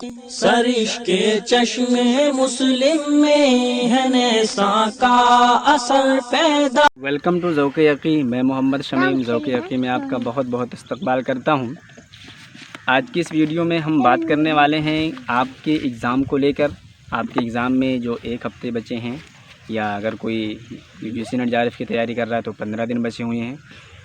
सरिश के चश्मे मुस्लिम में है नेसा का असर पैदा। वेलकम टू ज़ौक़ यक़ी। मैं मोहम्मद शमीम ज़ौक़ यक़ी में आपका बहुत बहुत इस्तक़बाल करता हूं। आज की इस वीडियो में हम बात करने वाले हैं आपके एग्ज़ाम को लेकर। आपके एग्ज़ाम में जो एक हफ़्ते बचे हैं, या अगर कोई यूजीसी नेट JRF की तैयारी कर रहा है तो 15 दिन बचे हुए हैं,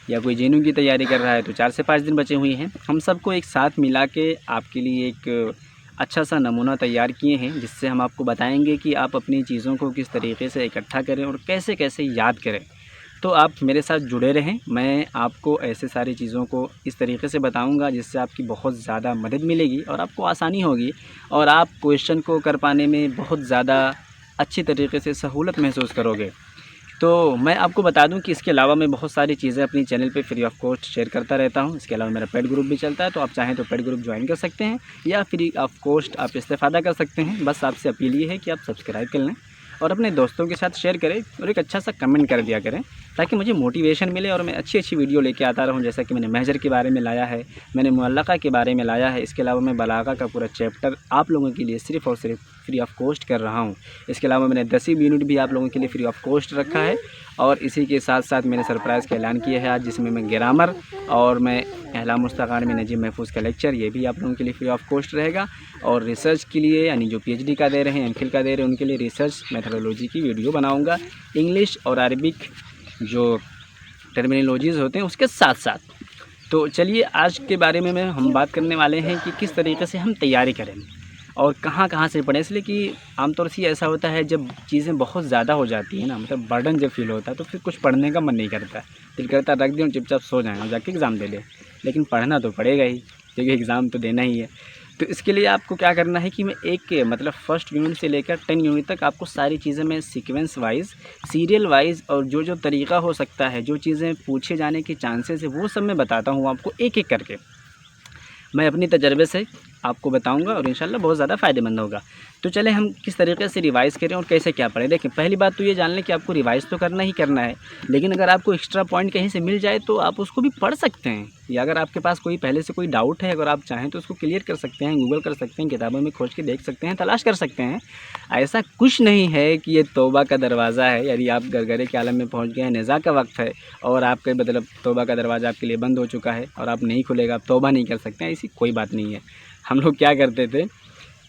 या कोई JNU की तैयारी कर रहा है तो 4 से 5 दिन बचे हुए हैं। हम सबको एक साथ मिला के आपके लिए एक अच्छा सा नमूना तैयार किए हैं, जिससे हम आपको बताएंगे कि आप अपनी चीज़ों को किस तरीके से इकट्ठा करें और कैसे कैसे याद करें। तो आप मेरे साथ जुड़े रहें। मैं आपको ऐसे सारी चीज़ों को इस तरीके से बताऊंगा जिससे आपकी बहुत ज़्यादा मदद मिलेगी और आपको आसानी होगी, और आप क्वेश्चन को कर पाने में बहुत ज़्यादा अच्छी तरीके से सहूलत महसूस करोगे। तो मैं आपको बता दूं कि इसके अलावा मैं बहुत सारी चीज़ें अपनी चैनल पे फ्री ऑफ कॉस्ट शेयर करता रहता हूं। इसके अलावा मेरा पेड ग्रुप भी चलता है, तो आप चाहें तो पेड ग्रुप ज्वाइन कर सकते हैं या फ्री ऑफ कॉस्ट आप इस्तेफ़ादा कर सकते हैं। बस आपसे अपील ये है कि आप सब्सक्राइब कर लें और अपने दोस्तों के साथ शेयर करें और एक अच्छा सा कमेंट कर दिया करें, ताकि मुझे मोटिवेशन मिले और मैं अच्छी अच्छी वीडियो लेके आता रहूं। जैसा कि मैंने महजर के बारे में लाया है, मैंने मुअल्लक़ा के बारे में लाया है। इसके अलावा मैं बलागा का पूरा चैप्टर आप लोगों के लिए सिर्फ़ और सिर्फ फ्री ऑफ कॉस्ट कर रहा हूं। इसके अलावा मैंने 10 यूनिट भी आप लोगों के लिए फ्री ऑफ कॉस्ट रखा है, और इसी के साथ साथ मैंने सरप्राइज़ का ऐलान किया है आज, जिसमें मैं ग्रामर और मैं अहलाम मुस्तक़ार में नजीब महफूज़ का लेक्चर, ये भी आप लोगों के लिए फ्री ऑफ कॉस्ट रहेगा। और रिसर्च के लिए, यानी जो PhD का दे रहे हैं, MPhil का दे रहे हैं, उनके लिए रिसर्च मेथोडोलॉजी की वीडियो बनाऊंगा, इंग्लिश और अरबिक जो टर्मिनोलॉजीज़ होते हैं उसके साथ साथ। तो चलिए आज के बारे में हम बात करने वाले हैं कि किस तरीके से हम तैयारी करें और कहाँ कहाँ से पढ़ें। इसलिए कि आमतौर से ऐसा होता है, जब चीज़ें बहुत ज़्यादा हो जाती हैं ना, मतलब बर्डन जब फील होता है, तो फिर कुछ पढ़ने का मन नहीं करता, दिल करता रख दें और चुपचाप सो जाएं और जाके एग्ज़ाम दे लें। लेकिन पढ़ना तो पड़ेगा ही, क्योंकि एग्ज़ाम तो देना ही है। तो इसके लिए आपको क्या करना है कि मैं मतलब फर्स्ट यूनिट से लेकर 10 यूनिट तक आपको सारी चीज़ें मैं सीक्वेंस वाइज, सीरियल वाइज, और जो जो तरीका हो सकता है, जो चीज़ें पूछे जाने के चांसेस है, वो सब मैं बताता हूँ आपको एक एक करके। मैं अपनी तजर्बे से आपको बताऊंगा और इंशाल्लाह बहुत ज़्यादा फ़ायदेमंद होगा। तो चले हम किस तरीके से रिवाइज़ करें और कैसे क्या पढ़ें। देखें, पहली बात तो ये जान लें कि आपको रिवाइज़ तो करना ही करना है, लेकिन अगर आपको एक्स्ट्रा पॉइंट कहीं से मिल जाए तो आप उसको भी पढ़ सकते हैं, या अगर आपके पास कोई पहले से कोई डाउट है, अगर आप चाहें तो उसको क्लियर कर सकते हैं, गूगल कर सकते हैं, किताबों में खोज के देख सकते हैं, तलाश कर सकते हैं। ऐसा कुछ नहीं है कि ये तौबा का दरवाज़ा है, यानी आप गरगरे के आलम में पहुँच गए हैं, नेज़ा का वक्त है और आपके मतलब तौबा का दरवाज़ा आपके लिए बंद हो चुका है और आप नहीं खुलेगा, आप तौबा नहीं कर सकते हैं। ऐसी कोई बात नहीं है। हम लोग क्या करते थे,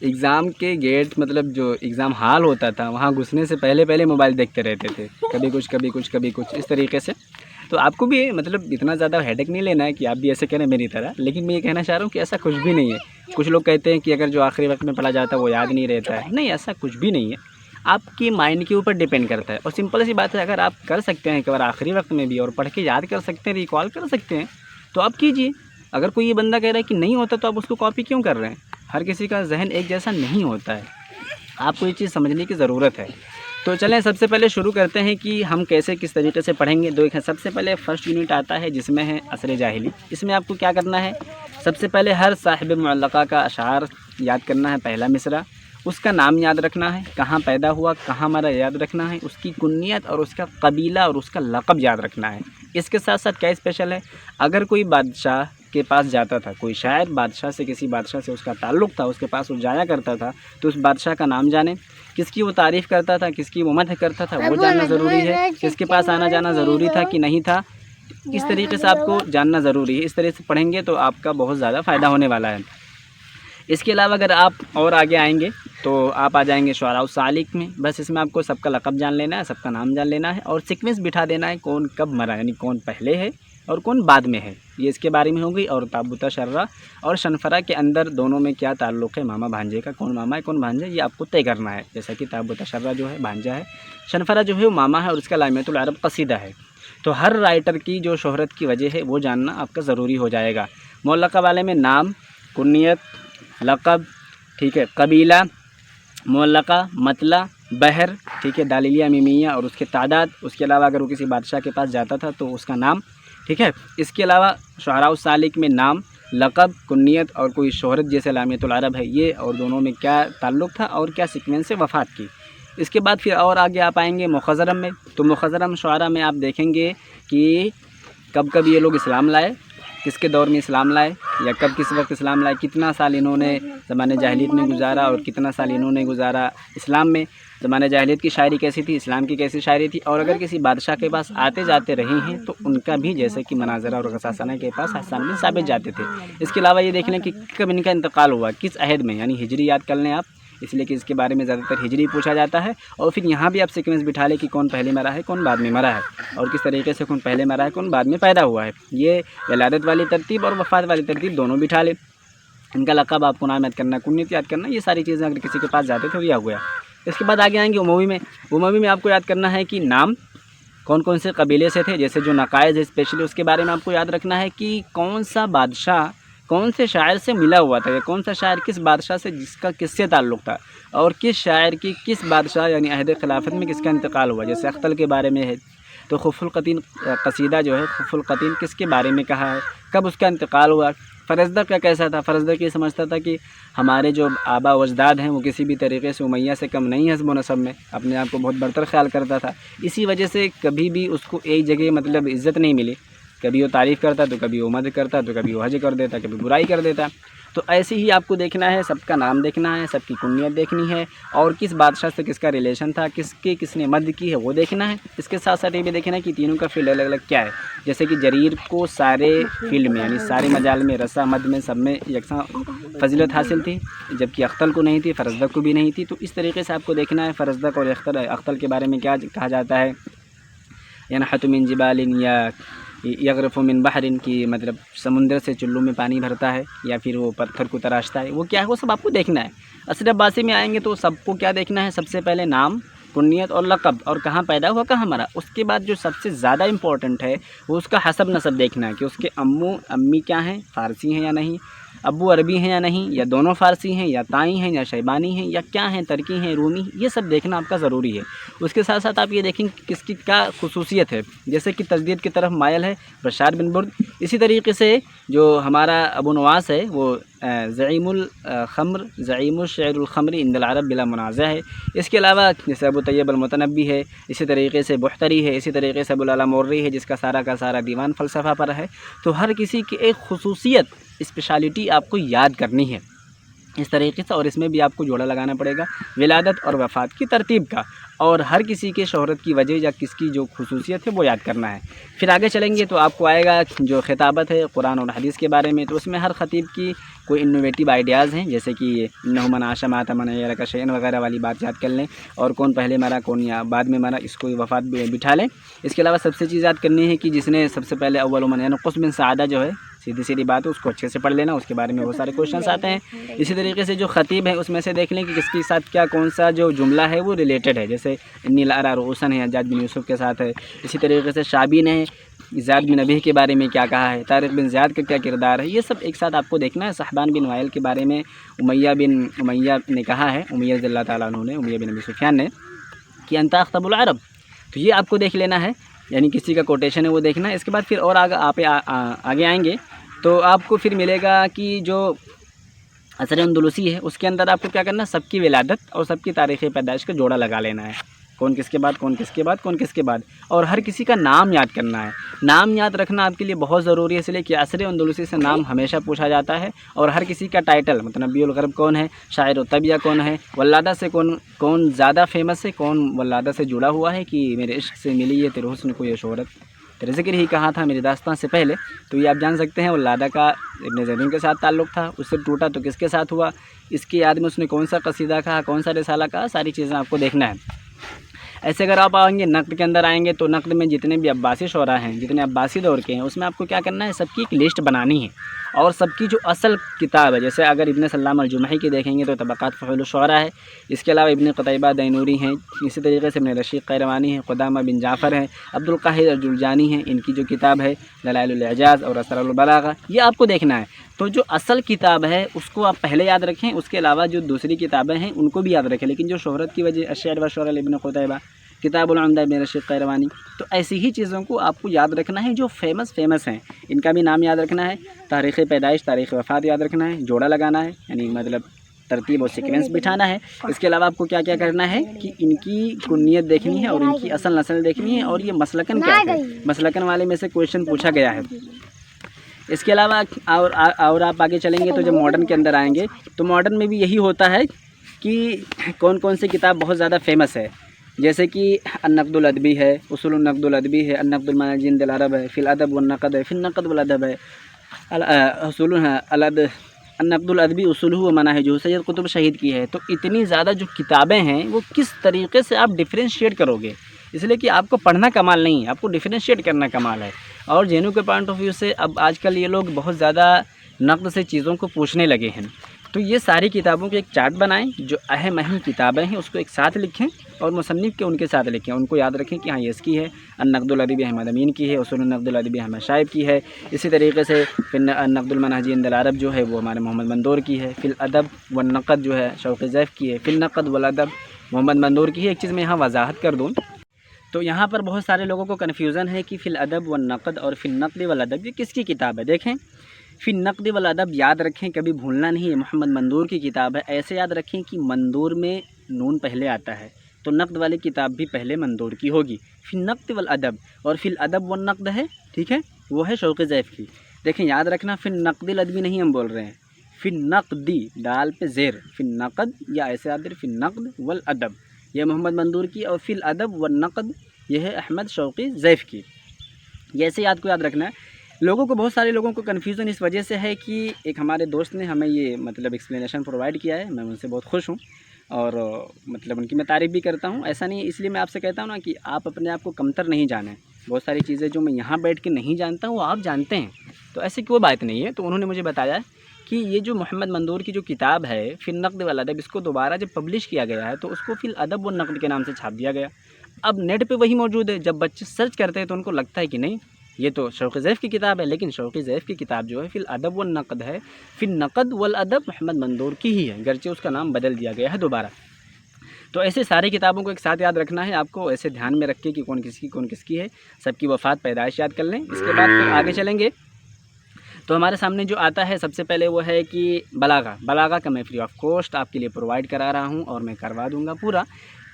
एग्ज़ाम के गेट, मतलब जो एग्ज़ाम हॉल होता था, वहाँ घुसने से पहले पहले मोबाइल देखते रहते थे, कभी कुछ कभी कुछ कभी कुछ, इस तरीके से। तो आपको भी मतलब इतना ज़्यादा हेडेक नहीं लेना है कि आप भी ऐसे करें मेरी तरह, लेकिन मैं ये कहना चाह रहा हूँ कि ऐसा कुछ भी नहीं है। कुछ लोग कहते हैं कि अगर जो आखिरी वक्त में पढ़ा जाता है वो याद नहीं रहता है। नहीं, ऐसा कुछ भी नहीं है, आपकी माइंड के ऊपर डिपेंड करता है। और सिंपल सी बात है, अगर आप कर सकते हैं एक बार आखिरी वक्त में भी और पढ़ के याद कर सकते हैं, रिकॉल कर सकते हैं, तो आप कीजिए। अगर कोई ये बंदा कह रहा है कि नहीं होता, तो आप उसको कॉपी क्यों कर रहे हैं? हर किसी का जहन एक जैसा नहीं होता है, आपको ये चीज़ समझने की ज़रूरत है। तो चलें सबसे पहले शुरू करते हैं कि हम कैसे किस तरीके से पढ़ेंगे। देखें, सबसे पहले फर्स्ट यूनिट आता है जिसमें है असर जाहिली। इसमें आपको क्या करना है, सबसे पहले हर साहिब मुअल्लक़ा का अशार याद करना है, पहला मिसरा, उसका नाम याद रखना है, कहाँ पैदा हुआ, कहाँ मरा याद रखना है, उसकी कुन्नियत और उसका कबीला और उसका लक़ब याद रखना है। इसके साथ साथ क्या स्पेशल है, अगर कोई बादशाह के पास जाता था, कोई शायर बादशाह से, किसी बादशाह से उसका ताल्लुक़ था, उसके पास वो जाया करता था, तो उस बादशाह का नाम जाने, किसकी वो तारीफ़ करता था, किसकी वो मदह करता था, वो जानना ज़रूरी है। किसके पास आना जाना ज़रूरी था कि नहीं था, इस तरीके से आपको जानना ज़रूरी है। इस तरह से पढ़ेंगे तो आपका बहुत ज़्यादा फ़ायदा होने वाला है। इसके अलावा अगर आप और आगे आएंगे तो आप आ जाएंगे शुअरा सालिक में। बस इसमें आपको सबका लक़ब जान लेना है, सबका नाम जान लेना है और सीक्वेंस बिठा देना है, कौन कब मरा, यानी कौन पहले है और कौन बाद में है, ये इसके बारे में होगी। और ताबूता शर्रा और शनफरा के अंदर दोनों में क्या ताल्लुक़ है, मामा भांजे का, कौन मामा है कौन भांजा, ये आपको तय करना है। जैसा कि ताबूता शर्रा जो है भांजा है, शनफरा जो है वो मामा है और उसका लामियतुल अरब कसीदा है। तो हर राइटर की जो शोहरत की वजह है वो जानना आपका ज़रूरी हो जाएगा। मुअल्लक़ा वाले में नाम, कुन्नियत, लक़ब, ठीक है, कबीला, मुअल्लक़ा, मतला, बहर, ठीक है, दालिलिया मीमिया और उसके तादाद। उसके अलावा अगर वो किसी बादशाह के पास जाता था तो उसका नाम, ठीक है। इसके अलावा शुअरा सालिक में नाम, लक़ब, कुन्नियत और कोई शोहरत जैसे लामियतुल अरब है ये, और दोनों में क्या ताल्लुक़ था और क्या सीक्वेंस से वफ़ात की। इसके बाद फिर और आगे आप आएंगे मुख़ज़रम में। तो मुख़ज़रम शुअरा में आप देखेंगे कि कब कब ये लोग इस्लाम लाए, किसके दौर में इस्लाम लाए या कब किस वक्त इस्लाम लाए, कितना साल इन्होंने ज़माने जाहिलियत में गुजारा और कितना साल इन्होंने गुजारा इस्लाम में, ज़माने जाहिलियत की शायरी कैसी थी, इस्लाम की कैसी शायरी थी, और अगर किसी बादशाह के पास आते जाते रहे हैं तो उनका भी जैसे कि मनाजरा और गसासाना के पास हसन बिन साबित जाते थे। इसके अलावा ये देख लें कि कब इनका इंतकाल हुआ, किस अहद में, यानी हिजरी याद कर लें आप, इसलिए कि इसके बारे में ज़्यादातर हिजरी पूछा जाता है। और फिर यहाँ भी आप सीक्वेंस बिठा लें कि कौन पहले मरा है कौन बाद में मरा है, और किस तरीके से कौन पहले मरा है कौन बाद में पैदा हुआ है। ये विलादत वाली तरतीब और वफ़ात वाली तरतीब दोनों बिठा लें। इनका लक़ब, आपको नाम याद करना, कुन्नत याद करना, ये सारी चीज़ें अगर किसी के पास जाते तो यह हुआ। इसके बाद आगे आएंगे उमवी में। उमवी में आपको याद करना है कि नाम कौन कौन से कबीले से थे, जैसे जो नकाइज़ है स्पेशली उसके बारे में आपको याद रखना है कि कौन सा बादशाह कौन से शायर से मिला हुआ था, या कौन सा शायर किस बादशाह से जिसका किससे ताल्लुक़ था, और किस शायर की किस बादशाह यानी अहद खिलाफत में किसका इंतकाल हुआ। जैसे अख्तल के बारे में है तो खुफ़ुल क़तीन कसीदा जो है खुफ़ुल क़तीन किसके बारे में कहा है, कब उसका इंतकाल हुआ। फ़रज़दक़ का कैसा था, फ़रज़दक़ ये समझता था कि हमारे जो आबा वजदाद हैं वो किसी भी तरीके से उमैया से कम नहीं है हस्ब नसब में, अपने आप को बहुत बरतर ख्याल करता था। इसी वजह से कभी भी उसको एक जगह मतलब इज़्ज़त नहीं मिली, कभी वो तारीफ़ करता तो कभी वो मद करता तो कभी वो हज कर देता, कभी बुराई कर देता। तो ऐसे ही आपको देखना है, सबका नाम देखना है, सबकी कुन्नियत देखनी है, और किस बादशाह से किसका रिलेशन था, किसने मद की है वो देखना है। इसके साथ साथ ये भी देखना है कि तीनों का फ़ील्ड अलग अलग क्या है। जैसे कि जरीर को सारे फील्ड में यानी सारे मजाल में, रसा मद में, सब में यकसा फजीलत हासिल थी, जबकि अख्तल को नहीं थी, फ़रज़दक़ को भी नहीं थी। तो इस तरीके से आपको देखना है फ़रज़दक़ और अख्तल के बारे में क्या कहा जाता है। यनहतु मिन जिबालिन या यग़रफ़ु मिन बहरिन की मतलब समुंदर से चुल्लू में पानी भरता है, या फिर वो पत्थर को तराशता है, वो क्या है वो सब आपको देखना है। असर अब्बासी में आएंगे तो सबको क्या देखना है, सबसे पहले नाम, कुन्नियत और लक़ब, और कहाँ पैदा हुआ कहाँ मरा। उसके बाद जो सबसे ज़्यादा इम्पोर्टेंट है वो उसका हसब नसब देखना है कि उसके अम्मू अम्मी क्या हैं, फ़ारसी हैं या नहीं, अब्बू अरबी हैं या नहीं, या दोनों फ़ारसी हैं, या ताई हैं या शैबानी हैं, या क्या हैं, तरकी हैं, रूमी, ये सब देखना आपका ज़रूरी है। उसके साथ साथ आप ये देखेंगे कि किसकी क्या खुसूसियत है। जैसे कि तजदीद की तरफ मायल है बशार बिन बुर्द, इसी तरीके से जो हमारा अबू नवास है वो ज़ईमुल ख़म्र ज़ईमुल शेरुल ख़म्री इंदल अरब बिला मुनाज़ा है। इसके अलावा जैसे अबू तैयब अल मुतनब्बी है, इसी तरीके से बुख्तरी है, इसी तरीके से अबुल अला मोर्री है जिसका सारा का सारा दीवान फ़लसफ़ा पर है। तो हर किसी की एक खुसूसियत स्पेशलिटी आपको याद करनी है इस तरीके से, और इसमें भी आपको जोड़ा लगाना पड़ेगा विलादत और वफ़ात की तरतीब का, और हर किसी के शोहरत की वजह या किसकी जो खुसूसियत है वो याद करना है। फिर आगे चलेंगे तो आपको आएगा जो खिताबत है कुरान और हदीस के बारे में। तो उसमें हर ख़तीब की कोई इनोवेटिव आइडियाज़ हैं, जैसे कि इन्नहु मन आशा माता मन यरा शैन वगैरह वाली बात याद कर लें, और कौन पहले मरा कौन या बाद में मरा, इसको वफ़ात बिठा लें। इसके अलावा सबसे चीज़ याद करनी है कि जिसने सबसे पहले अव्वल मन यानी क़ुस बिन सादा जो है, सीधी सीधी बात है, उसको अच्छे से पढ़ लेना, उसके बारे में बहुत सारे क्वेश्चंस आते हैं। इसी तरीके से जो ख़तीब है उसमें से देख लें कि किसके साथ क्या कौन सा जो जुमला है वो रिलेटेड है, जैसे नील अरा रोसन है हज्जाज बिन यूसुफ के साथ है। इसी तरीके से शाबीन है ज़ियाद बिन नबी के बारे में क्या कहा है, तारिक बिन ज़ियाद का क्या किरदार है, ये सब एक साथ आपको देखना है। सहबान बिन वाइल के बारे में उमैया ने कहा है, उमैया रज़ियल्लाहु ताला अन्हु ने, उमैया बिन अबी सुफ़ियान ने, कि अंता अख्तबुल अरब। तो ये आपको देख लेना है, यानी किसी का कोटेशन है वो देखना है। इसके बाद फिर और आगे आएंगे तो आपको फिर मिलेगा कि जो असर अंदलुसी है उसके अंदर आपको क्या करना है, सबकी विलादत और सबकी तारीख़ पैदाइश का जोड़ा लगा लेना है, कौन किसके बाद कौन किसके बाद कौन किसके बाद, और हर किसी का नाम याद करना है। नाम याद रखना आपके लिए बहुत ज़रूरी है, इसलिए कि असर अंदलुसी से नाम हमेशा पूछा जाता है, और हर किसी का टाइटल मतलब नबीउल ग़रब कौन है, शायर तबिया कौन है, वल्लादा से कौन ज़्यादा फेमस है, कौन वल्लादा से जुड़ा हुआ है कि मेरे इश्क से मिली है तेरे हुस्न को ये शोहरत, तेरे ज़िक्र ही कहा था मेरी दास्तान से पहले। तो ये आप जान सकते हैं वल्लादा का इब्न ज़रीन के साथ ताल्लुक़ था, उससे टूटा तो किसके साथ हुआ, इसकी याद में उसने कौन सा कसीदा कहा, कौन सा रिसाला कहा, सारी चीज़ें आपको देखना है। ऐसे अगर आप आएंगे नक़्द के अंदर आएंगे तो नक़्द में जितने भी अब्बासी शोरा हैं, जितने अब्बासी दौर के हैं, उसमें आपको क्या करना है, सबकी एक लिस्ट बनानी है, और सबकी जो असल किताब है, जैसे अगर इब्न सल्लाम अल-जुमही की देखेंगे तो तबक़ात फ़ुहूल शुअरा है, इसके अलावा इब्न क़तैबा दैनूरी हैं, इसी तरीके से इब्न रशीद क़ैरवानी हैं, क़ुदामा बिन जाफ़र हैं, अब्दुल काहिर अल-जुलजानी हैं, इनकी जो किताब है दलाइलुल इजाज़ और असरारुल बलागा, ये आपको देखना है। तो जो असल किताब है उसको आप पहले याद रखें, उसके अलावा जो दूसरी किताबें हैं उनको भी याद रखें, लेकिन जो शोहरत की वजह अश्शिअर व शुअरा इब्न क़तैबा, किताबुल उम्दा इब्न रशीद क़ैरवानी, तो ऐसी ही चीज़ों को आपको याद रखना है जो फेमस हैं, इनका भी नाम याद रखना है, तारीख़ पैदाइश तारीख़ वफ़ात याद रखना है, जोड़ा लगाना है, यानी मतलब तरतीब और सीक्वेंस बिठाना है। इसके अलावा आपको क्या क्या करना है कि इनकी कुन्नियत देखनी है और इनकी असल नस्ल देखनी है, और ये मसलकन क्या है, मसलकन वाले में से क्वेश्चन पूछा गया है। इसके अलावा और आप आगे चलेंगे तो जब मॉडर्न के अंदर आएंगे तो मॉडर्न में भी यही होता है कि कौन कौन सी किताब बहुत ज़्यादा फेमस है, जैसे कि अन्नक़दुल अदबी है, उसूलुन नक़दुल अदबी है, अन्नक़दुल मनाजिन दिल अरब है, फिल अदब वन नक़द है, फिल नक़द वल अदब है, उसूलुन अन्नक़दुल अदबी उसूलुहु व मनाहिजुहु सैयद कुतुब शहीद की है। तो इतनी ज़्यादा जो किताबें हैं वो किस तरीके से आप डिफ्रेंशिएट करोगे, इसलिए कि आपको पढ़ना कमाल नहीं है, आपको डिफ्रेंशिएट करना कमाल है। और जेनू के पॉइंट ऑफ व्यू से अब आजकल ये लोग बहुत ज़्यादा नक़द से चीज़ों को पूछने लगे हैं। तो ये सारी किताबों के एक चार्ट बनाएं, जो अहम किताबें हैं उसको एक साथ लिखें और मुसन्निफ़ के उनके साथ लिखें, उनको याद रखें कि हाँ ये इसकी है, अन्नक़दुल अदबी अहमद अमीन की है, उसूलुन नक़दुल अदबी अहमद शाइब की है। इसी तरीके से फिर नक़दुल मनाजिन दिल अरब जो है वो हमारे मोहम्मद मंदूर की है, फिल अदब व नक़द जो है शौक़ी ज़ैफ़ की है, फिल नक़द वल अदब मोहम्मद मंदूर की है। एक चीज़ मैं यहाँ वजाहत कर दूँ, तो यहाँ पर बहुत सारे लोगों को कन्फ्यूज़न है कि फ़िल अदब व नक़द और फ़िल नक़द वल अदब ये किसकी किताब है। देखें, फ़िल नक़द वल अदब याद रखें, कभी भूलना नहीं है, मोहम्मद मंदूर की किताब है। ऐसे याद रखें कि मंदूर में नून पहले आता है, तो नक़द वाली किताब भी पहले मंदूर की होगी। फ़िल नक़द वल अदब और फ़िल अदब व नक़द है, ठीक है, वो है शौक़ी ज़ैफ़ की। देखें याद रखना, फ़िल नक़दिल अदबी नहीं हम बोल रहे हैं, फ़िल नक़दी दाल पे ज़ेर, फ़िल नक़द या ऐसे याद रखें फ़िल नक़द वल अदब, यह मोहम्मद मंदूर की, और फ़िल अदब व नक़द यह है अहमद शौक़ी ज़ैफ़ की। ये ऐसे आपको याद रखना है। लोगों को, बहुत सारे लोगों को कन्फ्यूज़न इस वजह से है कि एक हमारे दोस्त ने हमें ये मतलब एक्सप्लेनेशन प्रोवाइड किया है, मैं उनसे बहुत खुश हूँ और मतलब उनकी मैं तारीफ़ भी करता हूँ। ऐसा नहीं, इसलिए मैं आपसे कहता हूँ ना कि आप अपने आप को कमतर नहीं जानें। बहुत सारी चीज़ें जो मैं यहाँ बैठ के नहीं जानता हूँ वो आप जानते हैं, तो ऐसी कोई बात नहीं है। तो उन्होंने मुझे बताया कि ये जो मोहम्मद मंदूर की जो किताब है फ़िल नक़द वल अदब, इसको दोबारा जब पब्लिश किया गया है तो उसको फ़िल अदब व नक़द के नाम से छाप दिया गया। अब नेट पे वही मौजूद है, जब बच्चे सर्च करते हैं तो उनको लगता है कि नहीं ये तो शौक़ी ज़ैफ़ की किताब है, लेकिन शौक़ी ज़ैफ़ की किताब जो है फ़िल अदब व नक़द है, फ़िल नक़द वल अदब मोहम्मद मंदूर की ही है, गर्चे उसका नाम बदल दिया गया है दोबारा। तो ऐसे सारी किताबों को एक साथ याद रखना है आपको, ऐसे ध्यान में रख के कि कौन किसकी है, सबकी वफ़ात पैदाइश याद कर लें। इसके बाद फिर आगे चलेंगे तो हमारे सामने जो आता है सबसे पहले वो है कि बलागा का मैं फ्री ऑफ कॉस्ट आपके लिए प्रोवाइड करा रहा हूँ और मैं करवा दूँगा पूरा।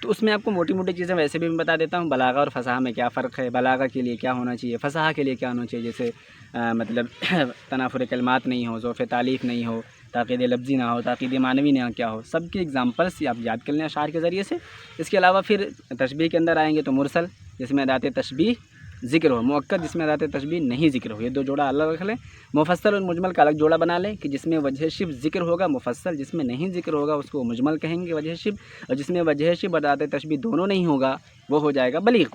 तो उसमें आपको मोटी मोटी चीज़ें वैसे भी मैं बता देता हूँ, बलागा और फसाहा में क्या फ़र्क है, बलागा के लिए क्या होना चाहिए, फसाहा के लिए क्या होना चाहिए, जैसे मतलब तनाफुर कलमात नहीं हो, ज़ोफ़ तालीफ़ नहीं हो, ताक़ीद लफ्ज़ी ना हो, ताक़ीद मानवी ना क्या हो, सबकी एग्ज़ाम्पल्स आप याद कर लें अशार के ज़रिए से। इसके अलावा फिर तशबीह के अंदर आएँगे तो मुरसल जिसमें अदात तशबीह ज़िक्र हो, मुअक्कद जिसमें अदात तशबीह नहीं ज़िक्र हो, ये दो जोड़ा अलग रख लें। मुफस्सल और मुजमल का अलग जोड़ा बना लें कि जिसमें वजह शिब ज़िक्र होगा मुफस्सल, जिसमें नहीं ज़िक्र होगा उसको मुजमल कहेंगे वजह शिब, और जिसमें वजह शिब अदात तशबीह दोनों नहीं होगा वो हो जाएगा बलीग़।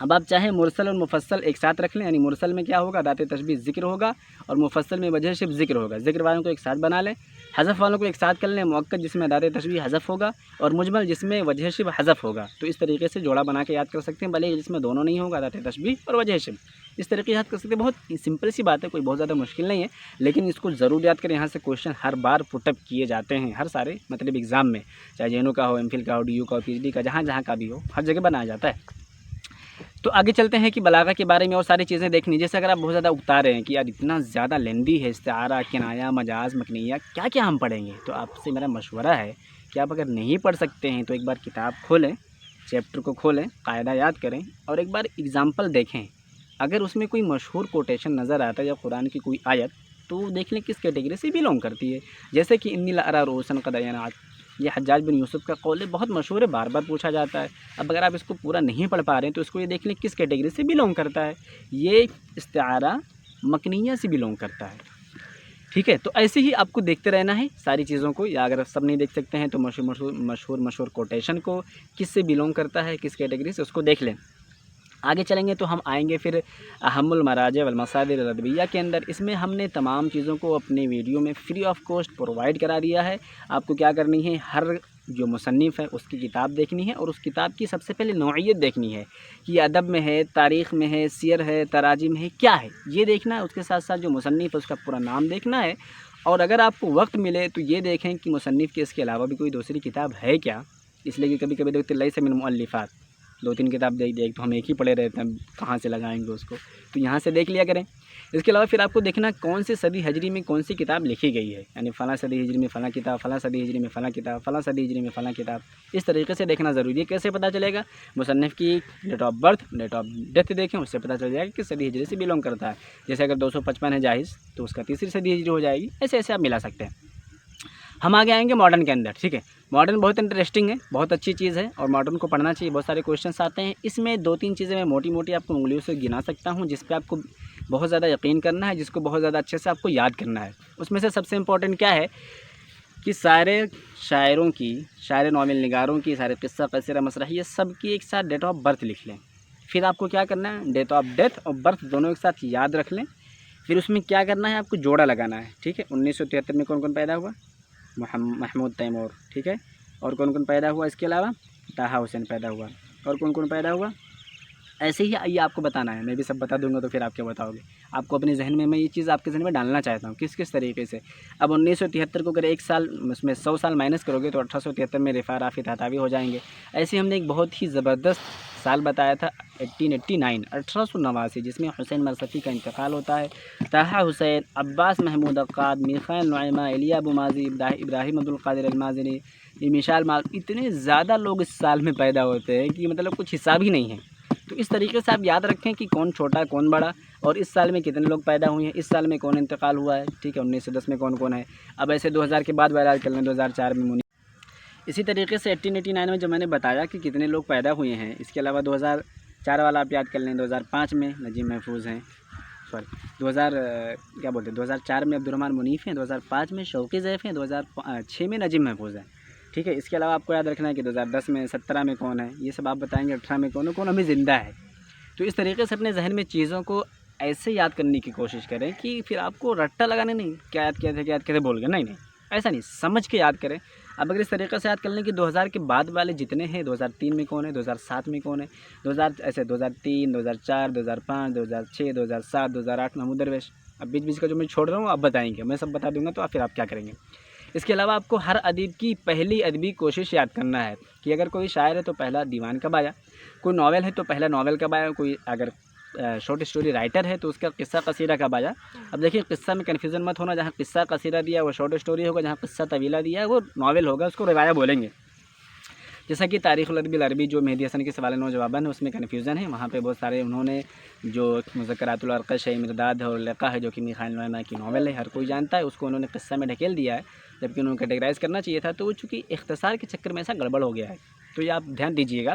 अब आप चाहें मुरसल और मुफस्सल एक साथ रख लें, यानी मुरसल में क्या होगा, अदात तशबीह ज़िक्र होगा और मुफस्सल में वजह शिब ज़िक्र होगा। ज़िक्र वालों को एक साथ बना लें, हज़फ़ वालों को एक साथ कर लें, मुअक्कद जिसमें अदात तशबीह हज़फ़ होगा और मुजमल जिसमें वजह शिब हज़फ़ होगा। तो इस तरीके से जोड़ा बना के याद कर सकते हैं, भले जिसमें दोनों नहीं होगा, अदात तशबीह और वजह शिब, इस तरीके याद कर सकते हैं। बहुत सिंपल सी बात है, कोई बहुत ज़्यादा मुश्किल नहीं है, लेकिन इसको ज़रूर याद करें। यहाँ से क्वेश्चन हर बार पुटअप किए जाते हैं, हर सारे मतलब एग्ज़ाम में, चाहे जेएनयू का हो, एमफिल का हो, डीयू का हो, पीएचडी का, जहाँ का भी हो, हर जगह बनाया जाता है। तो आगे चलते हैं कि बलागा के बारे में और सारी चीज़ें देखनी। जैसे अगर आप बहुत ज़्यादा उगता रहे हैं कि यार इतना ज़्यादा लेंदी है, इस्तिआरा, किनाया, मजाज, मकनिया, क्या क्या हम पढ़ेंगे, तो आपसे मेरा मशवरा है कि आप अगर नहीं पढ़ सकते हैं तो एक बार किताब खोलें, चैप्टर को खोलें, कायदा याद करें और एक बार एग्ज़ाम्पल देखें। अगर उसमें कोई मशहूर कोटेशन नज़र आता है या कुरान की कोई आयत, तो देख लें किस कैटेगरी से बिलोंग करती है। जैसे कि इन्नी लअरा रोशन क़दयनात, ये हज्जाज बिन यूसुफ़ का कौल है, बहुत मशहूर है, बार बार पूछा जाता है। अब अगर आप इसको पूरा नहीं पढ़ पा रहे हैं तो इसको ये देख लें किस कैटेगरी से बिलोंग करता है। ये इस्तिआरा मकनिया से बिलोंग करता है, ठीक है। तो ऐसे ही आपको देखते रहना है सारी चीज़ों को, या अगर सब नहीं देख सकते हैं तो मशहूर कोटेशन को किस से बिलोंग करता है, किस कैटेगरी से, उसको देख लें। आगे चलेंगे तो हम आएंगे फिर अहमुल मराजे वल मसादिर अदबिया के अंदर। इसमें हमने तमाम चीज़ों को अपने वीडियो में फ्री ऑफ कॉस्ट प्रोवाइड करा दिया है। आपको क्या करनी है, हर जो मुसन्निफ़ है उसकी किताब देखनी है और उस किताब की सबसे पहले नौइयत देखनी है कि अदब में है, तारीख़ में है, सियर है, तराजिम है, क्या है, ये देखना है। उसके साथ साथ जो मुसन्निफ़ है उसका पूरा नाम देखना है। और अगर आपको वक्त मिले तो ये देखें कि मुसन्निफ़ के इसके अलावा भी कोई दूसरी किताब है क्या, इसलिए कि कभी कभी देखते लैसा मिन मुअल्लिफ़ात, 2-3 किताब देख देख तो हम एक ही पढ़े रहते हैं, कहाँ से लगाएंगे उसको, तो यहाँ से देख लिया करें। इसके अलावा फिर आपको देखना कौन सी सदी हिजरी में कौन सी किताब लिखी गई है, यानी फ़लाँ सदी हिजरी में फ़लाँ किताब, फ़लाँ सदी हिजरी में फ़लाँ किताब, फ़लाँ सदी हिजरी में फ़लाँ किताब। इस तरीके से देखना ज़रूरी है। कैसे पता चलेगा? मुसन्निफ़ की date of birth, date of death देखें, उससे पता चल जाएगा कि सदी हिजरी से बिलोंग करता है। जैसे अगर 255 है जाहिज़ तो उसका तीसरी सदी हिजरी हो जाएगी। ऐसे ऐसे आप मिला सकते हैं। हम आगे आएंगे मॉडर्न के अंदर, ठीक है। मॉडर्न बहुत इंटरेस्टिंग है, बहुत अच्छी चीज़ है और मॉडर्न को पढ़ना चाहिए। बहुत सारे क्वेश्चंस आते हैं इसमें। 2-3 चीज़ें मैं मोटी मोटी आपको उंगलियों से गिना सकता हूँ, जिस पे आपको बहुत ज़्यादा यकीन करना है, जिसको बहुत ज़्यादा अच्छे से आपको याद करना है। उसमें से सबसे इम्पोर्टेंट क्या है कि सारे शायरों की, सारे नावल निगारों की, सारे किस्सा कसीरा मसरहिया सब की एक साथ डेट ऑफ बर्थ लिख लें। फिर आपको क्या करना है, डेट ऑफ डेथ और बर्थ दोनों एक साथ याद रख लें। फिर उसमें क्या करना है, आपको जोड़ा लगाना है, ठीक है। 1973 में कौन कौन पैदा हुआ? महमूद तैमूर, ठीक है। और कौन कौन पैदा हुआ? इसके अलावा ताहा हुसैन पैदा हुआ। और कौन कौन पैदा हुआ? ऐसे ही ये आपको बताना है। मैं भी सब बता दूंगा तो फिर आप क्या बताओगे? आपको अपने जहन में, मैं ये चीज़ आपके जहन में डालना चाहता हूँ किस किस तरीके से। अब 1973 को अगर एक साल उसमें 100 साल माइनस करोगे तो 1873 में रिफ़ा राफ़ी तातावी हो जाएंगे। ऐसे हमने एक बहुत ही ज़बरदस्त साल बताया था 1889 1889, जिसमें हुसैन मरसफ़ी का इंतकाल होता है। ताहा हुसैन, अब्बास महमूद अक्काद, मीरखान नुइमा, एलिया अबू माजी, इब्राहिम अब्दुल कादिर अलमाज़नी, मिशाल माल, इतने ज़्यादा लोग इस साल में पैदा होते हैं कि मतलब कुछ हिसाब ही नहीं है। तो इस तरीके से आप याद रखें कि कौन छोटा कौन बड़ा, और इस साल में कितने लोग पैदा हुए हैं, इस साल में कौन इंतकाल हुआ है, ठीक है। 1910 में कौन कौन है। अब ऐसे 2000 के बाद बहरहाल कर लें, 2004 में मुनी। इसी तरीके से 1889 में जो मैंने बताया कि कितने लोग पैदा हुए हैं, इसके अलावा 2004 वाला आप याद कर लें। 2005 में नजीम महफूज़ हैं, सॉरी 2004 में अब्दुर्रहमान मुनीफ़ हैं, 2005 में शौकी ज़ैफ़ हैं, 2006 में नजीम महफूज़ हैं, ठीक है। इसके अलावा आपको याद रखना है कि 2010 में 17 में कौन है, ये सब आप बताएंगे। 18 में कौन अभी ज़िंदा है। तो इस तरीके से अपने जहन में चीज़ों को ऐसे याद करने की कोशिश करें कि फिर आपको रट्टा लगाने नहीं, क्या याद किया था, क्या याद किया था बोल गए, नहीं, ऐसा नहीं, समझ के याद करें। अब अगर इस तरीके से याद कर लें कि 2000 के बाद वाले जितने हैं, 2003 में कौन है, 2007 में कौन है, 2003, 2004, 2005, 2006, 2007, 2008 महमूद दरवेश। अब बीच बीच का जो मैं छोड़ रहा हूँ आप बताएंगे, मैं सब बता दूंगा तो फिर आप क्या करेंगे। इसके अलावा आपको हर अदीब की पहली अदबी कोशिश याद करना है कि अगर कोई शायर है तो पहला दीवान कब आया, कोई नावल है तो पहला नावल कब आया, कोई अगर शॉर्ट स्टोरी राइटर है तो उसका किस्सा कसीरा कब आया। अब देखिए किस्सा में कन्फ्यूज़न मत होना, जहाँ किस्सा कसीरा दिया वो शॉर्ट स्टोरी होगा, जहाँ किस्सा तवीला दिया है वो नावल होगा, उसको रिवाया बोलेंगे। जैसा कि तारीख़ुल अरबी जो मेहदी हसन के सवाल नो जवाबन है उसमें कन्फ्यूज़न है, वहाँ पे बहुत सारे उन्होंने जो मुज़क्करातुल अरक़श है, मिर्दाद है और लिक़ा है जो कि मीरखान नुइमा की नावल है, हर कोई जानता है, उसको उन्होंने किस्सा में ढकेल दिया है, जबकि उन्होंने कैटेगराइज़ करना चाहिए था। तो वो चूँकि इख्तिसार के चक्कर में ऐसा गड़बड़ हो गया है, तो ये आप ध्यान दीजिएगा।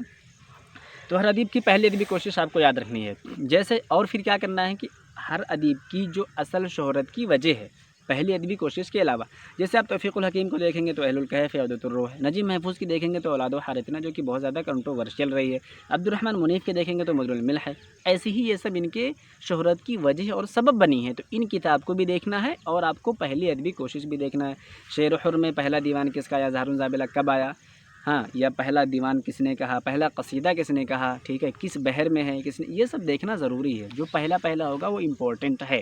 तो हर अदीब की पहली अदबी कोशिश आपको याद रखनी है। जैसे और फिर क्या करना है कि हर अदीब की जो असल शोहरत की वजह है पहली अदबी कोशिश के अलावा, जैसे आप तौफ़ीक़ुल हकीम को देखेंगे तो अहलुल कहफ़ या अददुर रूह, नजीम महफूज़ की देखेंगे तो औलाद व हारितना जो कि बहुत ज़्यादा कंट्रोवर्शियल रही है, अब्दुर्रहमान मुनीफ़ के देखेंगे तो मदरुल मिल्ह है। ऐसे ही ये सब इनके शोहरत की वजह और सबब बनी है। तो इन किताब को भी देखना है और आपको पहली अदबी कोशिश भी देखना है। शेर हुर में पहला दीवान किसका आया, ज़हरुन ज़ाबिला कब आया, हाँ, या पहला दीवान किसने कहा, पहला कसीदा किसने कहा, ठीक है, किस बहर में है, किसने, ये सब देखना ज़रूरी है। जो पहला होगा वो इम्पोर्टेंट है,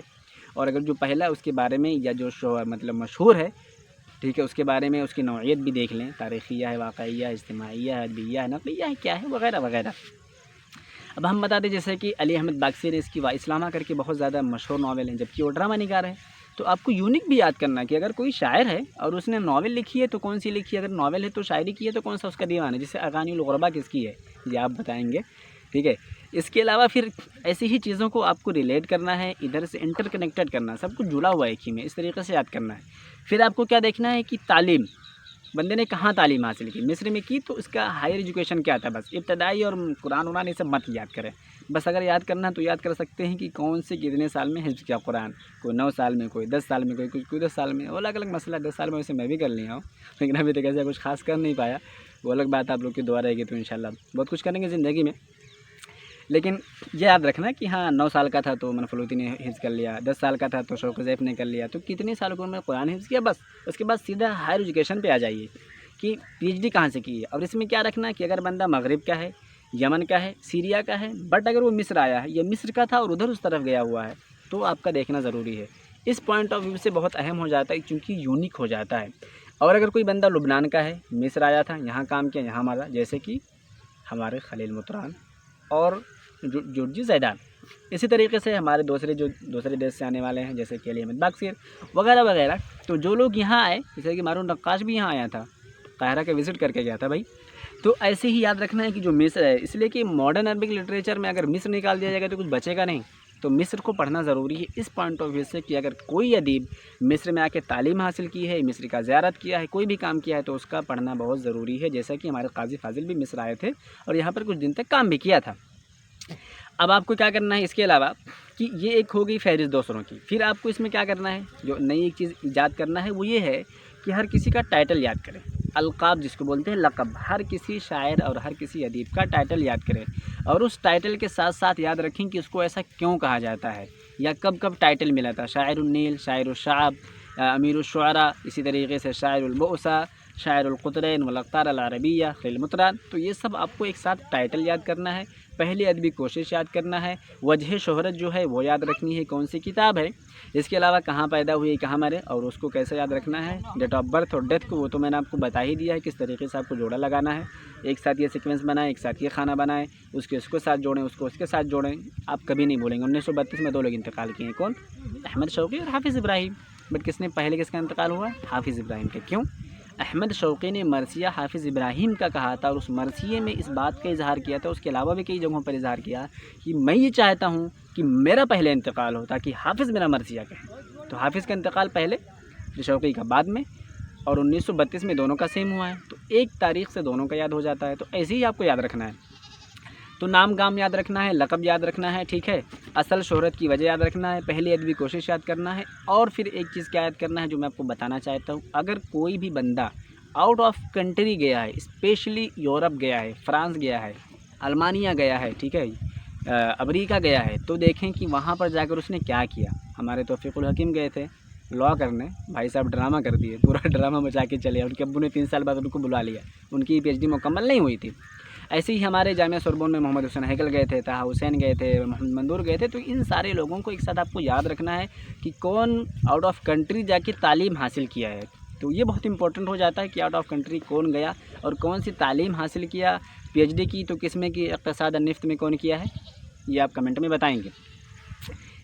और अगर जो पहला उसके बारे में या जो मतलब मशहूर है, ठीक है, उसके बारे में उसकी नौइयत भी देख लें, तारीख़िया है, वाक़इया है, इज्तिमाइया है, अदबिया है, नक़लिया है, क्या है, वगैरह वगैरह। अब हम बता दें जैसे कि अली अहमद बागसी ने इसकी इस्लामा करके बहुत ज़्यादा मशहूर नावल है, जबकि वो ड्रामा निगार है। तो आपको यूनिक भी याद करना है कि अगर कोई शायर है और उसने नावल लिखी है तो कौन सी लिखी है, अगर नावल है तो शायरी की है तो कौन सा उसका दीवान है। जैसे अगानिउल ग़ुरबा किसकी है, ये आप बताएंगे, ठीक है। इसके अलावा फिर ऐसी ही चीज़ों को आपको रिलेट करना है, इधर से इंटरकनेक्टेड करना है, सब कुछ जुड़ा हुआ है एक ही में, इस तरीके से याद करना है। फिर आपको क्या देखना है कि तालीम, बंदे ने कहाँ तालीम हासिल की, मिस्र में की, तो उसका हायर एजुकेशन क्या था। बस इब्तदाई और कुरान उरान ये सब मत याद करें, बस अगर याद करना है तो याद कर सकते हैं कि कौन से कितने साल में हिफ्ज़ किया कुरान, कोई 9 साल में, कोई 10 साल में, कोई 10 साल में, वो अलग अलग मसला। 10 साल में वैसे मैं भी कर लिया हूँ, लेकिन अभी तक ऐसा कुछ खास कर नहीं पाया, वो अलग बात, आप लोग की दुआ रहेगी तो इंशाल्लाह बहुत कुछ करेंगे ज़िंदगी में। लेकिन ये याद रखना कि हाँ 9 साल का था तो मनफलूती ने हिफ्ज़ कर लिया, 10 साल का था तो शौक़ ज़ैफ़ ने कर लिया, तो कितने साल को उन्होंने कुरान हिफ्ज़ किया, बस उसके बाद सीधा हायर एजुकेशन पे आ जाइए कि पीएचडी कहाँ से की है। और इसमें क्या रखना है कि अगर बंदा मगरिब का है, यमन का है, सीरिया का है, बट अगर वो मिस्र आया है या मिस्र का था और उधर उस तरफ गया हुआ है तो आपका देखना ज़रूरी है। इस पॉइंट ऑफ व्यू से बहुत अहम हो जाता है क्योंकि यूनिक हो जाता है। और अगर कोई बंदा लुबनान का है, मिस्र आया था, यहाँ काम किया, यहाँ मारा, जैसे कि हमारे खलील मुतरान और जुर्जी ज़ैदान। इसी तरीके से हमारे दूसरे देश से आने वाले हैं, जैसे कि अली अहमद बाकसीर वगैरह वगैरह। तो जो लोग यहाँ आए, जैसे कि मारून नक्काश भी यहाँ आया था, काहिरा का विज़िट करके गया था भाई। तो ऐसे ही याद रखना है कि जो मिस्र है, इसलिए कि मॉडर्न अरबिक लिटरेचर में अगर मिस्र निकाल दिया जाएगा तो कुछ बचेगा नहीं। तो मिस्र को पढ़ना ज़रूरी है इस पॉइंट ऑफ व्यू से कि अगर कोई अदीब मिस्र में आके तालीम हासिल की है, मिस्र का ज़ियारत किया है, कोई भी काम किया है, तो उसका पढ़ना बहुत ज़रूरी है। जैसा कि हमारे काजी फाजिल भी मिस्र आए थे और यहाँ पर कुछ दिन तक काम भी किया था। अब आपको क्या करना है इसके अलावा कि ये एक हो गई फहरिस्त दूसरों की। फिर आपको इसमें क्या करना है, जो नई एक चीज़ ईजाद करना है वो ये है कि हर किसी का टाइटल याद करें। अलक़ाब जिसको बोलते हैं लक़ब, हर किसी शायर और हर किसी अदीब का टाइटल याद करें और उस टाइटल के साथ साथ याद रखें कि उसको ऐसा क्यों कहा जाता है या कब कब टाइटल मिला था। शायरुन्नील, शायरुश्शाब, अमीरुश्शुअरा, इसी तरीके से शायरुल-बुअसा, शायरुल-क़ुतरैन वल-अक़तार अल-अरबिय्या, खलील मुतरान। तो ये सब आपको एक साथ टाइटल याद करना है, पहली अदबी कोशिश याद करना है, वजह शोहरत जो है वो याद रखनी है, कौन सी किताब है, इसके अलावा कहाँ पैदा हुई, कहाँ मरे और उसको कैसे याद रखना है, डेट ऑफ बर्थ और डेथ को वो तो मैंने आपको बता ही दिया है किस तरीके से आपको जोड़ा लगाना है। एक साथ ये सीक्वेंस बनाएं, एक साथ ये खाना बनाएं, उसके साथ जोड़ें, उसको उसके साथ जोड़ें। आप कभी नहीं भूलेंगे 1932 में 2 लोग इंतकाल किए हैं, कौन? अहमद शौक़ी और हाफिज़ इब्राहिम। बट किसने पहले किसका इंतकाल हुआ? हाफिज़ इब्राहिम का। क्यों? अहमद शौक़ी ने मरसिया हाफिज़ इब्राहिम का कहा था और उस मरसिये में इस बात का इजहार किया था, उसके अलावा भी कई जगहों पर इजहार किया कि मैं ये चाहता हूँ कि मेरा पहले इंतकाल हो ताकि हाफिज़ मेरा मरसिया कहे। तो हाफिज़ का इंतकाल पहले, शौक़ी का बाद में, और 1932 में दोनों का सेम हुआ है। तो एक तारीख़ से दोनों का याद हो जाता है। तो ऐसे ही आपको याद रखना है। तो नाम गाम याद रखना है, लक़ब याद रखना है, ठीक है, असल शोहरत की वजह याद रखना है, पहली अदबी कोशिश याद करना है। और फिर एक चीज़ क्या याद करना है जो मैं आपको बताना चाहता हूँ, अगर कोई भी बंदा आउट ऑफ कंट्री गया है, स्पेशली यूरोप गया है, फ्रांस गया है, अल्मानिया गया है, ठीक है, अमेरिका गया है, तो देखें कि वहाँ पर जाकर उसने क्या किया। हमारे तौफ़ीक़ुल हकीम गए थे लॉ करने, भाई साहब ड्रामा कर दिए, पूरा ड्रामा मचा के चले। उनके अब्बू ने 3 साल बाद उनको बुला लिया, उनकी PhD मुकम्मल नहीं हुई थी। ऐसे ही हमारे जामिया सोरबोन में मोहम्मद हुसैन हैकल गए थे, ताहा हुसैन गए थे, मोहम्मद मंदूर गए थे। तो इन सारे लोगों को एक साथ आपको याद रखना है कि कौन आउट ऑफ कंट्री जाके तालीम हासिल किया है। तो ये बहुत इंपॉर्टेंट हो जाता है कि आउट ऑफ कंट्री कौन गया और कौन सी तालीम हासिल किया। PhD की तो किस में की, इक़्तिसाद निफ्त में कौन किया है, ये आप कमेंट में बताएंगे।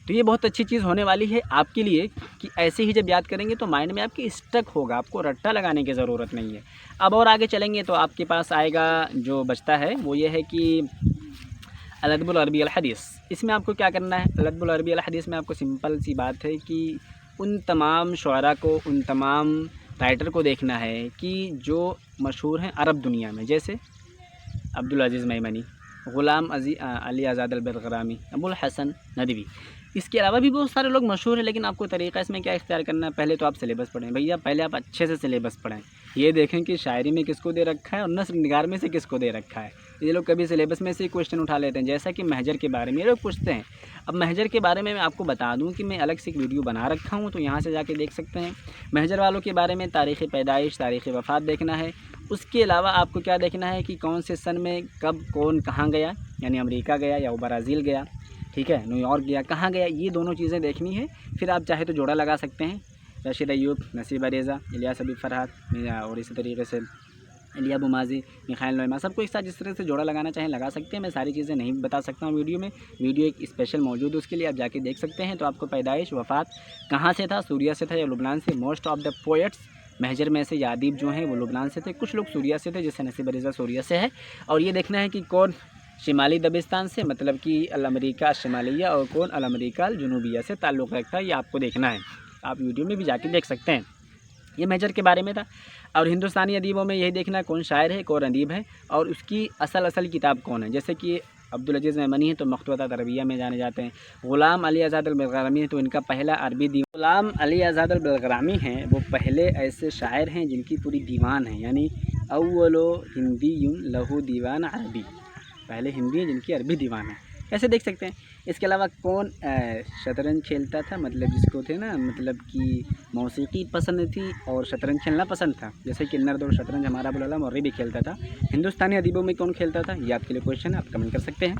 तो ये बहुत अच्छी चीज़ होने वाली है आपके लिए कि ऐसे ही जब याद करेंगे तो माइंड में आपके स्टक होगा, आपको रट्टा लगाने की ज़रूरत नहीं है। अब और आगे चलेंगे तो आपके पास आएगा जो बचता है वो ये है कि अल-अदबुल अरबी अल हदीस। इसमें आपको क्या करना है, अल-अदबुल अरबी अल हदीस में आपको सिंपल सी बात है कि उन तमाम शुअरा को, उन तमाम राइटर को देखना है कि जो मशहूर हैं अरब दुनिया में, जैसे अब्दुल अज़ीज़ मैमनी, ग़ुलाम अली आज़ाद अल-बरग़रामी, अबुल हसन नदवी। इसके अलावा भी बहुत सारे लोग मशहूर हैं, लेकिन आपको तरीक़ा इसमें क्या इख्तियार करना है, पहले तो आप सिलेबस पढ़ें भैया, पहले आप अच्छे से सिलेबस पढ़ें। ये देखें कि शायरी में किसको दे रखा है और नस्र निगार में से किसको दे रखा है। ये लोग कभी सिलेबस में से ही क्वेश्चन उठा लेते हैं, जैसा कि महजर के बारे में ये लोग पूछते हैं। अब महजर के बारे में मैं आपको बता दूं कि मैं अलग से एक वीडियो बना रखा हूं, तो यहाँ से जाके देख सकते हैं। महजर वालों के बारे में तारीख़ पैदाइश, तारीख़ वफ़ात देखना है। उसके अलावा आपको क्या देखना है कि कौन से सन में कब कौन कहाँ गया, यानी अमेरिका गया या ब्राज़ील गया, ठीक है, न्यूयॉर्क गया, कहाँ गया, ये दोनों चीज़ें देखनी है। फिर आप चाहे तो जोड़ा लगा सकते हैं, रशीद अय्यूब, नसीब रेज़ा, इलियास अबी फ़रहाद और इसी तरीके से इलिया बुमाजी, मिखाइल नोएमा, सबको एक साथ जिस तरह से जोड़ा लगाना चाहें लगा सकते हैं। मैं सारी चीज़ें नहीं बता सकता हूँ वीडियो में, वीडियो एक स्पेशल मौजूद है, उसके लिए आप जाके देख सकते हैं। तो आपको पैदाइश, वफ़ात कहाँ से था, सूरिया से था या लुबनान से। मोस्ट ऑफ द पोएट्स महजर में से यादीब जो हैं वो लुबनान से थे, कुछ लोग सूरिया से थे, जैसे नसीब रेज़ा सूरिया से है। और ये देखना है कि कौन शिमाली दबिस्तान से, मतलब कि अल-अमरीका शिमालिया, और कौन अल-अमरीका जनूबिया से ताल्लुक़ रखता है, ये आपको देखना है। आप वीडियो में भी जाके देख सकते हैं। ये मेजर के बारे में था। और हिंदुस्तानी अदीबों में यही देखना है कौन शायर है, कौन अदीब है और उसकी असल किताब कौन है। जैसे कि अब्दुल अज़ीज़ मैमनी है तो मखतूतात अरबिया में जाने जाते हैं। ग़ुलाम अली आज़ाद अल-बरग़रामी है तो इनका पहला अरबी ग़ुलाम अली आज़ाद अल-बरग़रामी हैं, वो पहले ऐसे शायर हैं जिनकी पूरी दीवान है, यानी अव्वलो हिंदीयुन लहू दीवान अरबी, पहले हिंदी है जिनकी अरबी दीवान है, ऐसे देख सकते हैं। इसके अलावा कौन शतरंज खेलता था, मतलब जिसको थे ना, मतलब कि मौसीकी पसंद थी और शतरंज खेलना पसंद था, जैसे कि नर्द और शतरंज हमारा बुलाला मौर्री भी खेलता था। हिंदुस्तानी अदीबों में कौन खेलता था, ये आपके लिए क्वेश्चन है, आप कमेंट कर सकते हैं।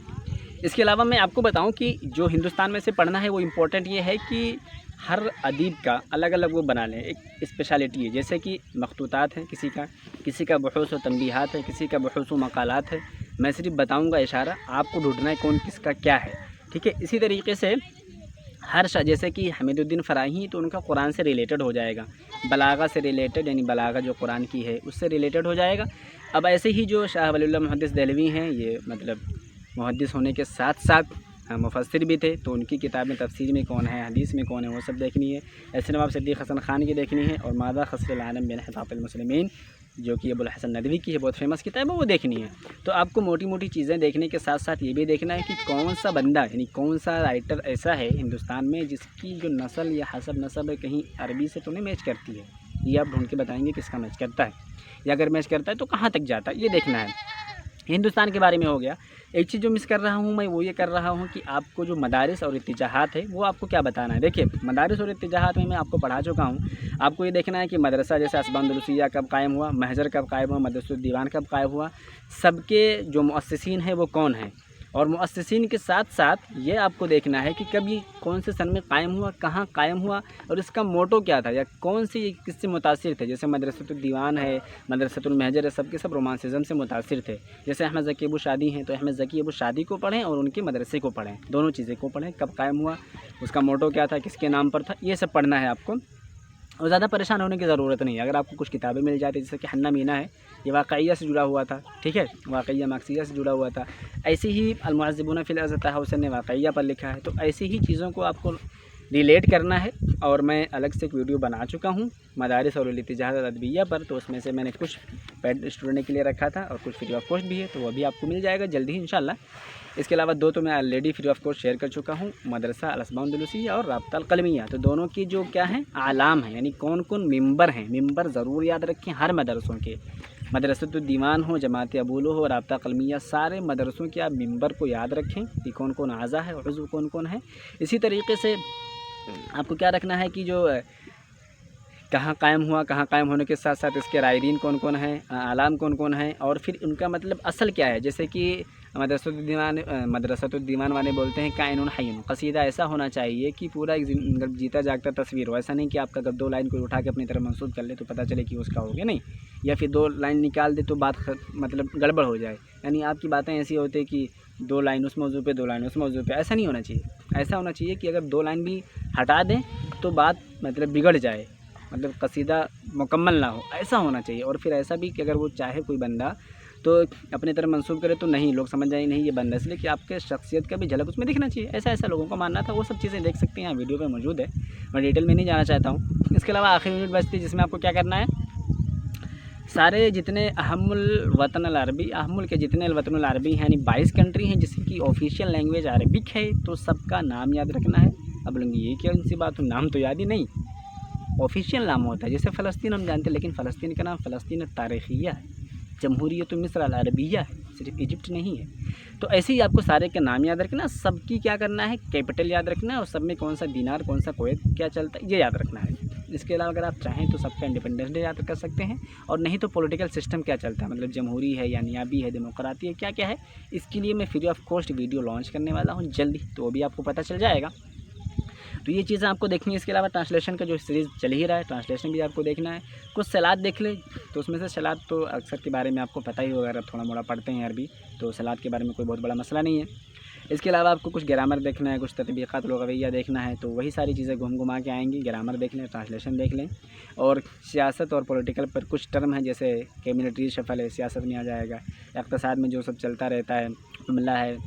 इसके अलावा मैं आपको बताऊं कि जो हिंदुस्तान में से पढ़ना है वो इम्पोर्टेंट ये है कि हर अदीब का अलग अलग वो बना लें, एक स्पेशलिटी है। जैसे कि मखतूतात है किसी का बहूस व तंबीहात है, किसी का बहूस व मकालात है, मैं सिर्फ बताऊँगा इशारा, आपको ढूंढना है कौन किसका क्या है, ठीक है। इसी तरीके से हर जैसे कि हमीदुद्दीन फ़राही, तो उनका कुरान से रिलेटेड हो जाएगा, बलागा से रिलेटेड, यानी बलागा जो कुरान की है उससे रिलेटेड हो जाएगा। अब ऐसे ही जो शाह वलीउल्लाह मुहद्दिस देहलवी हैं, ये मतलब मुहद्दिस होने के साथ साथ मुफस्सिर भी थे, तो उनकी किताबें तफसीर में कौन है, हदीस में कौन है, वो सब देखनी है। ऐसे नवाब सिद्दीक़ हसन ख़ान की देखनी है, और मादा ख़स्रुल आलम बिन हिफ़ाज़ुल मुस्लिमीन जो कि अबुल हसन नदवी की है, बहुत फेमस किताब है, वो देखनी है। तो आपको मोटी मोटी चीज़ें देखने के साथ साथ ये भी देखना है कि कौन सा बंदा, यानी कौन सा राइटर ऐसा है हिंदुस्तान में जिसकी जो नस्ल या हसब नसब है कहीं अरबी से तो नहीं मैच करती है। ये आप ढूंढ के बताएंगे किसका मैच करता है, या अगर मैच करता है तो कहाँ तक जाता है, ये देखना है। हिंदुस्तान के बारे में हो गया। एक चीज़ जो मिस कर रहा हूँ मैं, वो ये कर रहा हूँ कि आपको जो मदारिस और इत्तिजाहात है वो आपको क्या बताना है। देखिए, मदारिस और इत्तिजाहात में मैं आपको पढ़ा चुका हूँ। आपको ये देखना है कि मदरसा जैसे असबानुलूसिया कब कायम हुआ, महजर कब कायम हुआ, मदरसुल दीवान कब कायम हुआ, सबके जो मुअस्सिसीन हैं वो कौन हैं, और मुअस्सिसीन के साथ साथ ये आपको देखना है कि कब ये कौन से सन में कायम हुआ, कहाँ कायम हुआ, और इसका मोटो क्या था, या कौन सी किससे मुतासिर थे। जैसे मदरसतुल दीवान है, मदरसतुल महजर है, सबके सब रोमांसिज़म से मुतासिर थे। जैसे अहमद ज़की अबू शादी हैं, तो अहमद ज़की अबू शादी को पढ़ें और उनके मदरसे को पढ़ें, दोनों चीज़ें को पढ़ें, कब कायम हुआ, उसका मोटो क्या था, किसके नाम पर था, ये सब पढ़ना है आपको। और ज़्यादा परेशान होने की ज़रूरत नहीं है। अगर आपको कुछ किताबें मिल जाती, जैसे कि हन्ना मीना है, ये वाक़इया से जुड़ा हुआ था, ठीक है, वाक़इया मार्क्सिया से जुड़ा हुआ था। ऐसे ही अल-मुअज़्ज़िबून फ़िल अर्ज़ तहा हुसैन ने वाक़इया पर लिखा है। तो ऐसी ही चीज़ों को आपको रिलेट करना है, और मैं अलग से एक वीडियो बना चुका हूँ मदारिस और इत्तिजाहात अदबिया पर, तो उसमें से मैंने कुछ पेड स्टूडेंट के लिए रखा था और कुछ फ्री ऑफ कॉस्ट भी है, तो वो भी आपको मिल जाएगा जल्दी ही इंशाल्लाह। इसके अलावा 2 तो मैं already free of cost share कर चुका हूँ, मदरसा अल-असमाउद्दौलूसिया और राब्ता अल-क़लमिया। तो दोनों की जो क्या है आलाम है, यानी कौन कौन मेंबर हैं, मेंबर ज़रूर याद रखें हर मदरसों के, मदरसतुल दीवान हो, जमात अबूलो हो, राब्ता अल-क़लमिया, सारे मदरसों के आप मेंबर को याद रखें कि कौन कौन आज़ा है और उज़्व कौन कौन है। इसी तरीके से आपको क्या रखना है कि जो कहाँ कायम हुआ, कहाँ कायम होने के साथ साथ इसके रायदीन कौन कौन हैं, आलाम कौन कौन हैं, और फिर उनका मतलब असल क्या है। जैसे कि मदरसतुल दीवान वाले बोलते हैं काइनुन हय्युन, कसीदा ऐसा होना चाहिए कि पूरा एक जीता जागता तस्वीर हो। ऐसा नहीं कि आपका जब 2 लाइन को उठा के अपनी तरफ मंसूब कर ले तो पता चले कि उसका हो गया, नहीं, या फिर 2 लाइन निकाल दे तो बात मतलब गड़बड़ हो जाए। यानी आपकी बातें ऐसी होती है कि 2 लाइन उस मौजू पे, 2 लाइन उस मौजू पे, ऐसा नहीं होना चाहिए। ऐसा होना चाहिए कि अगर 2 लाइन भी हटा दें तो बात मतलब बिगड़ जाए, मतलब कसीदा मुकम्मल ना हो, ऐसा होना चाहिए। और फिर ऐसा भी कि अगर वो चाहे कोई बंदा तो अपनी तरफ मंसूब करे तो नहीं, लोग समझ जाए नहीं ये बंदा, इसलिए कि आपके शख्सियत का भी झलक उसमें दिखना चाहिए। ऐसा लोगों का मानना था, वो सब चीज़ें देख सकते हैं, यहाँ वीडियो पे मौजूद है, मैं डिटेल में नहीं जाना चाहता हूँ। इसके अलावा आखिरी यूनिट बचती है जिसमें आपको क्या करना है, सारे जितने अहमुल वतन अल अरबी, अहमुल के जितने वतन अल अरबी हैं, यानी 22 कंट्री हैं जिसकी ऑफिशियल लैंग्वेज अरबिक है, तो सबका नाम याद रखना है। अब लोग ये क्या उनसी बात, नाम तो याद ही नहीं, ऑफिशियल नाम होता है। जैसे फ़लस्तीन हम जानते हैं, लेकिन फ़लस्तीन का नाम फ़लस्तीन तारीख़िया है, जमहूरियत मिस्र अल अरबिया है, सिर्फ इजिप्ट नहीं है। तो ऐसे ही आपको सारे के नाम याद रखना, सबकी क्या करना है, कैपिटल याद रखना है, और सब में कौन सा दिनार, कौन सा कोएत क्या चलता है, ये याद रखना है। इसके अलावा अगर आप चाहें तो सबका इंडिपेंडेंस डे याद कर सकते हैं, और नहीं तो पॉलिटिकल सिस्टम क्या चलता है, मतलब जमहूरी है या नियाबी है, डेमोक्राती है, क्या क्या है, इसके लिए मैं free of cost video launch करने वाला हूँ जल्दी, तो वो भी आपको पता चल जाएगा। तो ये चीज़ें आपको देखनी है। इसके अलावा ट्रांसलेशन का जो सीरीज़ चल ही रहा है, ट्रांसलेशन भी आपको देखना है। कुछ सलाद देख ले, तो उसमें से सलाद तो अक्सर के बारे में आपको पता ही होगा, अगर थोड़ा मोड़ा पढ़ते हैं अरबी, तो सलाद के बारे में कोई बहुत बड़ा मसला नहीं है। इसके अलावा आपको कुछ ग्रामर देखना है, कुछ तत्बीक़ात लुग़विय्या देखना है, तो वही सारी चीज़ें घुमा के आएंगी। ग्रामर देख लें, ट्रांसलेशन देख लें, और सियासत और पॉलिटिकल पर कुछ टर्म हैं, जैसे कैबिनेट रीशफल है, सियासत में आ जाएगा। इक़्तिसाद में जो सब चलता रहता है, जुमला है,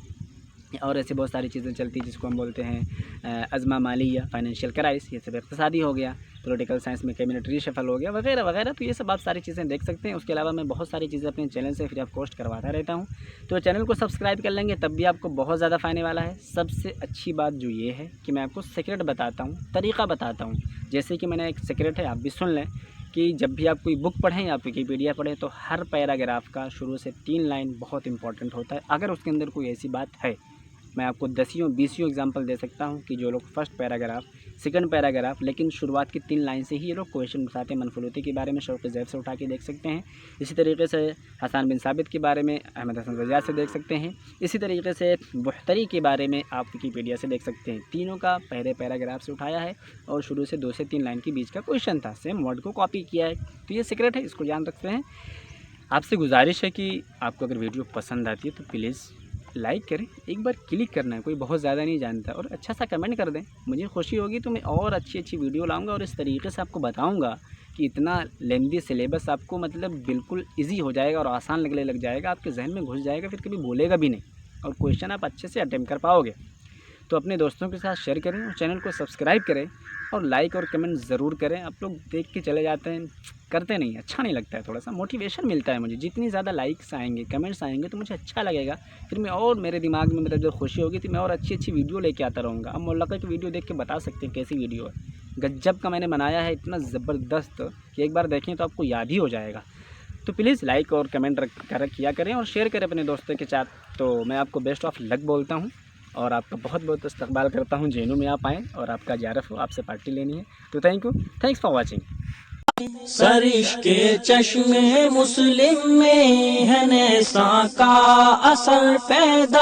और ऐसी बहुत सारी चीज़ें चलती हैं जिसको हम बोलते हैं अज़मा मालिया, फाइनेंशियल क्राइसिस, ये सब इक़्तिसादी हो गया। पॉलिटिकल साइंस में कैबिनेट रीशफल हो गया, वगैरह वगैरह। तो ये सब आप सारी चीज़ें देख सकते हैं। उसके अलावा मैं बहुत सारी चीज़ें अपने चैनल से फ्री ऑफ कॉस्ट करवाता रहता हूँ, तो चैनल को सब्सक्राइब कर लेंगे तब भी आपको बहुत ज़्यादा फ़ायदे वाला है। सबसे अच्छी बात जो ये है कि मैं आपको सीक्रेट बताता हूँ, तरीक़ा बताता हूँ। जैसे कि मैंने एक सीक्रेट है, आप भी सुन लें, कि जब भी आप कोई बुक पढ़ें या विकिपीडिया पढ़ें, तो हर पैराग्राफ का शुरू से 3 लाइन बहुत इंपॉर्टेंट होता है। अगर उसके अंदर कोई ऐसी बात है, मैं आपको 10-20 एग्जांपल दे सकता हूं कि जो लोग फर्स्ट पैराग्राफ, सेकंड पैराग्राफ, लेकिन शुरुआत की 3 लाइन से ही ये लोग क्वेश्चन उठाते हैं। मनफूलती के बारे में शौक़ ज़ैब से उठा के देख सकते हैं। इसी तरीके से हसन बिन साबित के बारे में अहमद हसन रज़ा से देख सकते हैं। इसी तरीके से बुख्तरी के बारे में आप विकिपीडिया से देख सकते हैं। तीनों का पहले पैराग्राफ से उठाया है और शुरू से 2 से 3 लाइन के बीच का क्वेश्चन था, सेम वर्ड को कॉपी किया है। तो ये सीक्रेट है, इसको ध्यान रखते हैं। आपसे गुजारिश है कि आपको अगर वीडियो पसंद आती है तो प्लीज़ लाइक करें, एक बार क्लिक करना है, कोई बहुत ज़्यादा नहीं जानता, और अच्छा सा कमेंट कर दें, मुझे खुशी होगी। तो मैं और अच्छी वीडियो लाऊंगा और इस तरीके से आपको बताऊंगा कि इतना लेंदी सिलेबस आपको मतलब बिल्कुल इजी हो जाएगा और आसान लगने लग जाएगा, आपके जहन में घुस जाएगा, फिर कभी बोलेगा भी नहीं और क्वेश्चन आप अच्छे से अटेम्प्ट कर पाओगे। तो अपने दोस्तों के साथ शेयर करें और चैनल को सब्सक्राइब करें और लाइक और कमेंट ज़रूर करें। आप लोग देख के चले जाते हैं, करते नहीं, अच्छा नहीं लगता है, थोड़ा सा मोटिवेशन मिलता है मुझे। जितनी ज़्यादा लाइक्स आएंगे, कमेंट्स आएंगे तो मुझे अच्छा लगेगा, फिर मैं और मेरे दिमाग में मतलब जो खुशी होगी तो मैं और अच्छी वीडियो लेके आता रहूँगा। अब मुल्लका की वीडियो देख के बता सकते हैं कैसी वीडियो है, गजब का मैंने बनाया है, इतना ज़बरदस्त कि एक बार देखें तो आपको याद ही हो जाएगा। तो प्लीज़ लाइक और कमेंट किया करें और शेयर करें अपने दोस्तों के साथ। तो मैं आपको बेस्ट ऑफ लक बोलता हूँ और आपका बहुत बहुत इस्तकबाल करता हूँ। जेनू में आप आएँ और आपका ज़ियारत हो, आपसे पार्टी लेनी है। तो थैंक्स फॉर वाचिंग। सरिश के चश्मे मुस्लिम में है नेसा का असर पैदा।